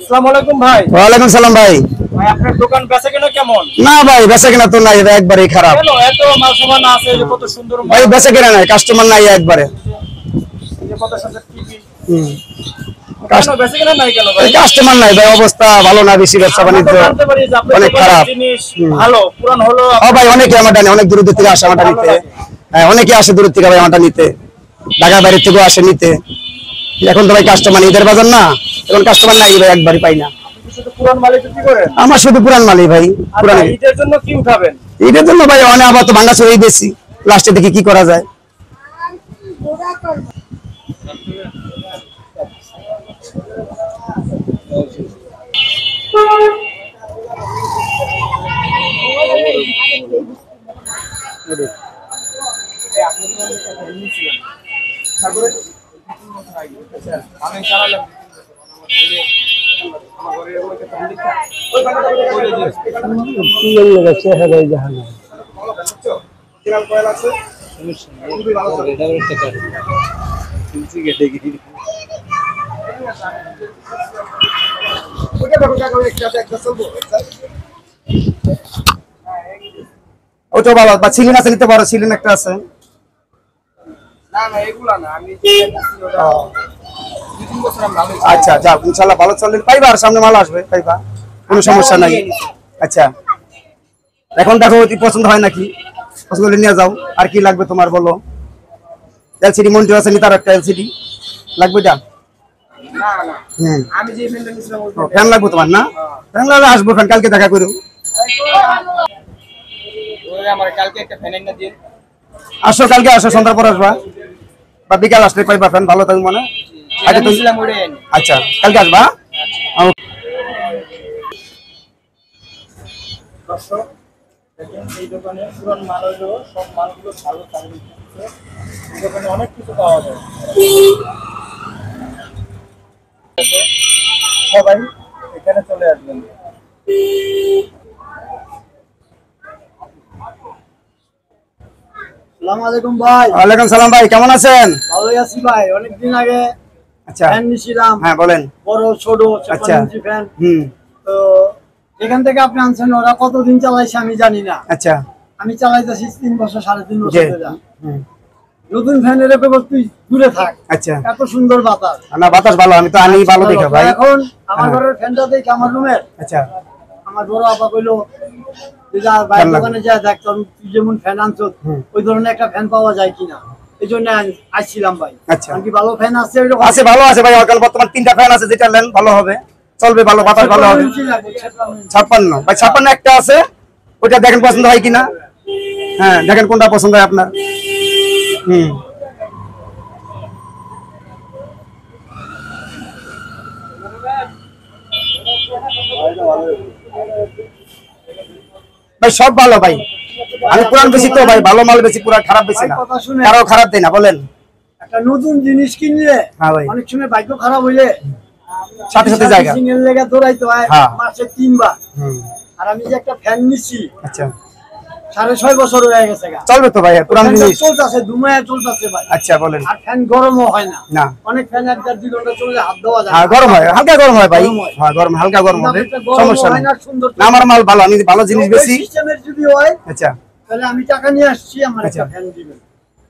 আসসালামু আলাইকুম ভাই। ওয়ালাইকুম সালাম ভাই। ভাই আপনার দোকান বেচাকেনা কেমন? না ভাই বেচাকেনা তো নাই, একবারেই খারাপ। কেন এত মাল সামান আছে যে কত সুন্দর মাল? ভাই বেচাকেনা নাই, কাস্টমার নাই একবারে। এই যে কত সুন্দর টিভি। কেন বেচাকেনা নাই কেন ভাই? কাস্টমার নাই ভাই, অবস্থা ভালো না, বেশি ব্যবসা বাণিজ্য অনেক খারাপ। জিনিস ভালো পুরান হলো। ভাই অনেকে আমারটা নেই, অনেক দূর দূর থেকে আসে আমারটা নিতে। হ্যাঁ অনেকে আসে দূর থেকে ভাই আমারটা নিতে, ঢাকা বাইরে থেকেও আসে নিতে। এখন তো ভাই কাস্টমার ঈদের বাজার না, এখন কাস্টমার নাই ভাই, একবারই পাই না। পুরান মালই বিক্রি করেন? আমার শুধু পুরান মালই ভাই। পুরান ঈদের জন্য কি উঠাবেন? ঈদের জন্য ভাই অনেক আবার তো ভাঙা চড়েই বেশি, লাস্টে দেখি কি করা যায়। ওটা ভালো বা সিলিন আছে, নিতে পারো, সিলিন একটা আছে। আচ্ছা যাক ইনশাআল্লাহ ভালো চললে পাইবা, আর সামনে মাল আসবে পাইবা, কোনো সমস্যা নাই। আচ্ছা এখন দেখো পছন্দ হয় নাকি, পছন্দ হলে নিয়ে যাও। আর কি লাগবে তোমার বলো? এলসিডি মনিটর আছে, নিতে আর একটা এলসিডি লাগবে। এটা ফ্যান লাগবে তোমার না? ফ্যান লাগলে আসবো, ফ্যান কালকে দেখা করো। আসো কালকে, আসো সন্ধ্যার পর আসবা বা বিকাল আসলে পাইবা ফ্যান, ভালো থাকবে মনে। আচ্ছা কালকে আসবা। এই দোকানে পুরান মাল হলো, সব মালগুলো ভালো সার্ভিস দিচ্ছে। এই দোকানে অনেক কিছু পাওয়া যায়, সবাই এখানে চলে আসবেন। আসসালামু আলাইকুম ভাই। ওয়ালাইকুম সালাম ভাই, কেমন আছেন? ভালোই আছি ভাই। অনেকদিন আগে আচ্ছা ফ্যান নিছিলাম। হ্যাঁ বলেন। বড় ছোট আচ্ছা ফ্যান। তো এখান থেকে আপনি আনছেন, ওরা কতদিন চালাইছে আমি জানি না। আচ্ছা আমি চালাইতেছি 3 বছর 3.5 বছর ধরে। নতুন ফ্যানের ব্যাপার তুই দূরে থাক। আচ্ছা এত সুন্দর বাতাস। না বাতাস ভালো, আমি তো আনি ভালো দেখে ভাই। এখন আমার ঘরের ফ্যানটা দেখে আমার রুমের, আচ্ছা আমার বড় আপা কইলো যে যা বাইরের দোকানে যা দেখ, তুই যেমন ফ্যান আনছ ওই ধরনের একটা ফ্যান পাওয়া যায় কিনা, এই জন্য আসছিলাম ভাই। আচ্ছা কি ভালো ফ্যান আছে? আছে, ভালো আছে ভাই। এখন বর্তমান 3টা ফ্যান আছে, যেটা নেন ভালো হবে, চলবে, ভালো বাতাস ভালো হবে। 56 ভাই, 56 একটা আছে, ওইটা দেখেন পছন্দ হয় কিনা। হ্যাঁ দেখেন কোনটা পছন্দ হয় আপনার। ভাই সব ভালো ভাই, আমি পুরান বেশি তো ভাই, ভালো মাল বেশি, পুরা খারাপ বেশি না, কারো খারাপ দেয় না। বলেন। একটা নতুন জিনিস কিনলে অনেক সময় ভাগ্য খারাপ হইলে সাথে সাথে জায়গা সিঙ্গেল লেগে দৌড়াইতে হয় মাসে 3 বার। আর আমি যে একটা ফ্যান নিছি, আচ্ছা 6.5 বছর হয়ে গেছে, চলবে তো ভাই, পুরান জিনিস চলতেছে, দুমায়া চলতেছে ভাই। আচ্ছা বলেন। আর ফ্যান গরমও হয় না। না অনেক ফ্যান 1-2 ঘন্টা চলে হাত দেওয়া যায়। হ্যাঁ গরম হয়, হালকা গরম হয় ভাই। হ্যাঁ গরম, হালকা গরম হবে, সমস্যা নেই। না আমার মাল ভালো, আমি ভালো জিনিস বেশি। সিস্টেমের যদি হয় আচ্ছা তাহলে আমি টাকা নিয়ে আসছি, আমার একটা ফ্যান দিবেন।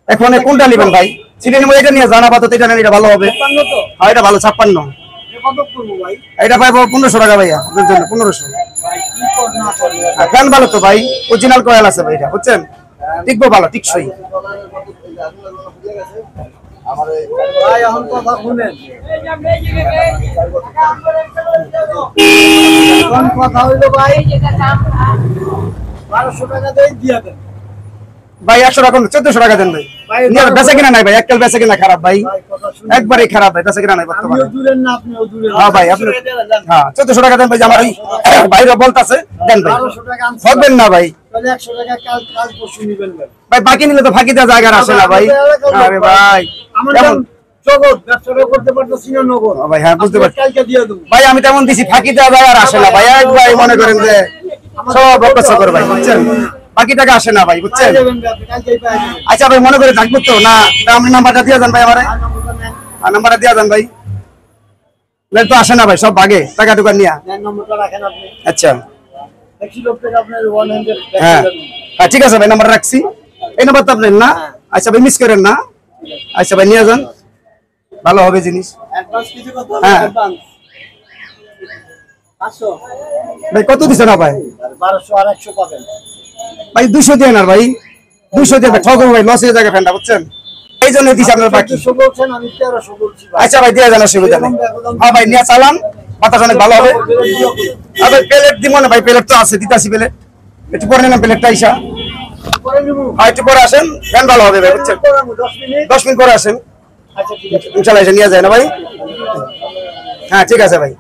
এখন কোনটা নেবেন ভাই? সিলিং মধ্যে এটা নিয়ে জানা পাতো, এটা নেন, এটা ভালো হবে। 56 তো? হ্যাঁ এটা ভালো, 56। কত করব ভাই? এটা পাবো 1500 টাকা ভাইয়া, আপনার জন্য 1500। ফ্যান ভালো তো ভাই, অরিজিনাল কয়েল আছে ভাই, এটা বুঝছেন, টিকবো ভালো, টিকসই। ভাই এখন কথা শুনেন, কোন কথা হইলো ভাই? 1200 টাকা দেই দিয়া দেন ভাই। 100 টাকা 1400 টাকা দেন ভাই। বেচা কিনা নাই ভাই, এককাল বেচা কিনা খারাপ ভাই, একবারে খারাপ ভাই, বেচা কিনা নাই বর্তমানে। আমিও দূরের না, আপনিও দূরের। হ্যাঁ ভাই আপনি, হ্যাঁ 1400 টাকা দেন ভাই, আমার ওই বাইরে বলতাছে দেন ভাই। 1200 টাকা আনছেন থাকবেন না ভাই, তাহলে 100 টাকা কাল পরশু নিবেন ভাই। ভাই বাকি নিলে তো ফাঁকি দেওয়া জায়গা আসে না ভাই। আরে ভাই কেমন জগৎ ব্যবসাটা করতে পারতেছি না নগদ ভাই। হ্যাঁ বুঝতে পারছি কালকে দিয়ে দেব ভাই, আমি তেমন দিছি, ফাঁকি দেওয়া জায়গা আসে না ভাই। এক ভাই মনে করেন যে সব বকসা করে ভাই, বুঝছেন, বাকি টাকা আসে না ভাই, বুঝছেন। আচ্ছা ভাই মনে করে থাকবো তো না, আপনি নাম্বারটা দিয়ে দেন ভাই আমারে। আর নাম্বারটা দিয়া দেন ভাই, না তো আসে না ভাই, সব ভাগে টাকা টুকা নিয়া। নেন নম্বরটা রাখেন আপনি। আচ্ছা একশো লোক থেকে আপনার 100 হ্যাঁ হ্যাঁ ঠিক আছে ভাই, নাম্বার রাখছি। এই নাম্বার তো আপনার না? আচ্ছা ভাই, মিস করেন না। আচ্ছা ভাই, নিয়ে যান, ভালো হবে জিনিস। অ্যাডভান্স কিছু করতে হবে? হ্যাঁ। অ্যাডভান্স 500 ভাই কত দিছে না ভাই? 1200 আর 100 পাবেন। ভাই 200 দেন আর ভাই, 200 দেন ভাই, ঠকবো ভাই, লস হয়ে যাবে ফ্যানটা, বুঝছেন? এই জন্য দিছি আপনার বাকি। 1400 বলছেন, আমি 1300 বলছি ভাই। আচ্ছা ভাই, দিয়ে যান, অসুবিধা নেই। হ্যাঁ ভাই, নিয়ে চালান, বাতাস অনেক ভালো হবে। আর ভাই প্লেট দিব না ভাই, প্লেট তো আছে, দিতাছি প্লেট। একটু পরে নেন প্লেটটা আইসা। পরে নিবো। আর একটু পরে আসেন, ফ্যান ভালো হবে ভাই, বুঝছেন? 10 মিনিট। 10 মিনিট পরে আসেন, আচ্ছা ঠিক আছে। ইনশাল্লাহ এসে নিয়ে যায় না ভাই। হ্যাঁ ঠিক আছে ভাই।